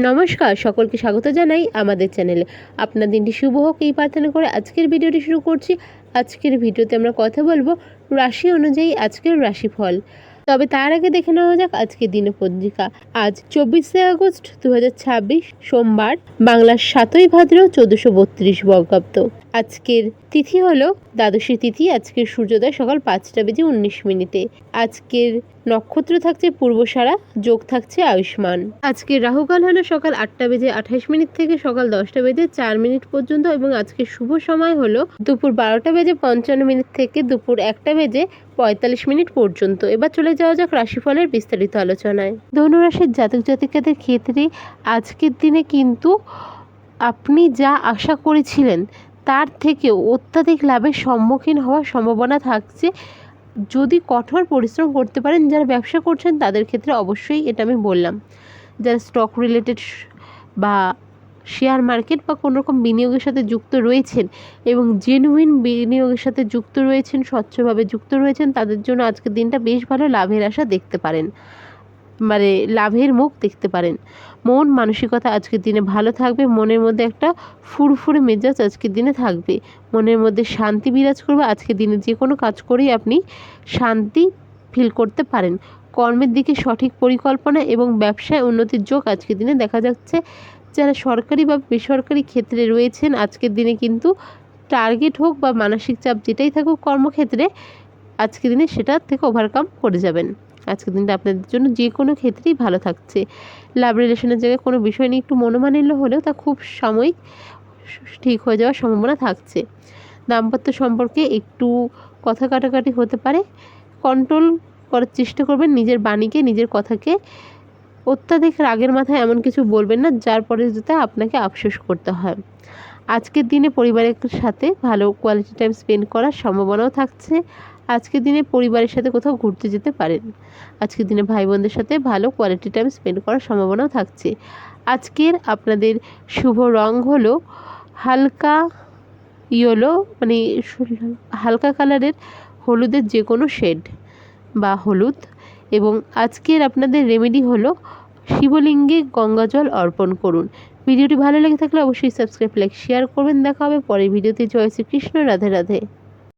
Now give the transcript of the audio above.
নমস্কার, সকলকে স্বাগত জানাই আমাদের চ্যানেলে। আপনার দিনটি শুভ হোক এই প্রার্থনা করে আজকের ভিডিওটি শুরু করছি। আজকের ভিডিওতে আমরা কথা বলবো রাশি অনুযায়ী আজকের রাশিফল। তবে তার আগে দেখে নেওয়া যাক আজকের দিনের পত্রিকা। আজ 24শে আগস্ট 2026 সোমবার, বাংলার 7ই ভাদ্র 1432 বঙ্গাব্দ। আজকের তিথি হলো দ্বাদশী তিথি। আজকের সূর্যোদয় সকাল 5টা বেজে 19 মিনিটে। আজকের নক্ষত্র থাকছে পূর্বসারা, যোগ থাকছে আয়ুষ্মান। আজকের রাহুকাল হলো সকাল 8টা বেজে 28 মিনিট থেকে সকাল 10টা বেজে 4 মিনিট পর্যন্ত, এবং আজকের শুভ সময় হলো দুপুর 12টা বেজে 55 মিনিট থেকে দুপুর 1টা বেজে 45 মিনিট পর্যন্ত। এবার চলে যাওয়া যাক রাশিফলের বিস্তারিত আলোচনায়। ধনুরাশির জাতক জাতিকাদের ক্ষেত্রে আজকের দিনে কিন্তু আপনি যা আশা করেছিলেন তার থেকেও অত্যাধিক লাভের সম্মুখীন হওয়ার সম্ভাবনা থাকছে যদি কঠোর পরিশ্রম করতে পারেন। যারা ব্যবসা করছেন তাদের ক্ষেত্রে অবশ্যই এটা আমি বললাম। যারা স্টক রিলেটেড বা শেয়ার মার্কেট বা কোনো রকম বিনিয়োগের সাথে যুক্ত রয়েছেন এবং জেনুইন বিনিয়োগের সাথে যুক্ত রয়েছেন, স্বচ্ছভাবে যুক্ত রয়েছেন, তাদের জন্য আজকের দিনটা বেশ ভালো লাভের আশা দেখতে পারেন, মানে লাভের মুখ দেখতে পারেন। মন মানসিকতা আজকের দিনে ভালো থাকবে। মনের মধ্যে একটা ফুরফুরে মেজাজ আজকের দিনে থাকবে। মনের মধ্যে শান্তি বিরাজ করবে। আজকের দিনে যে কোনো কাজ করেই আপনি শান্তি ফিল করতে পারেন। কর্মের দিকে সঠিক পরিকল্পনা এবং ব্যবসায় উন্নতির যোগ আজকের দিনে দেখা যাচ্ছে। যারা সরকারি বা বেসরকারি ক্ষেত্রে রয়েছেন আজকের দিনে কিন্তু টার্গেট হোক বা মানসিক চাপ যেটাই থাকুক কর্মক্ষেত্রে, আজকের দিনে সেটা থেকে ওভারকাম করে যাবেন। আজকের দিনটা আপনাদের জন্য যে কোনো ক্ষেত্রেই ভালো থাকছে। লাভ রিলেশনের জায়গায় কোনো বিষয় নিয়ে একটু মনোমালিন্য হলেও তা খুব সাময়িক ঠিক হয়ে যাওয়ার সম্ভাবনা থাকছে। দাম্পত্য সম্পর্কে একটু কথা কাটাকাটি হতে পারে। কন্ট্রোল করার চেষ্টা করবেন নিজের বাণীকে, নিজের কথাকে। অত্যাধিক রাগের মাথায় এমন কিছু বলবেন না যার পরে যাতে আপনাকে আফসোস করতে হয়। আজকের দিনে পরিবারের সাথে ভালো কোয়ালিটি টাইম স্পেন্ড করার সম্ভাবনাও থাকছে। আজকের দিনে পরিবারের সাথে কোথাও ঘুরতে যেতে পারেন। আজকের দিনে ভাই বোনদের সাথে ভালো কোয়ালিটি টাইম স্পেন্ড করার সম্ভাবনাও থাকছে। আজকের আপনাদের শুভ রং হলো হালকা ইয়েলো, মানে হালকা কালারের হলুদের যে কোনো শেড বা হলুদ। এবং আজকের আপনাদের রেমেডি হলো শিবলিঙ্গে গঙ্গা জল অর্পণ করুন। ভিডিওটি ভালো লেগে থাকলে অবশ্যই সাবস্ক্রাইব, লাইক, শেয়ার করবেন। দেখা হবে পরের ভিডিওতে। জয় শ্রীকৃষ্ণ, রাধে রাধে।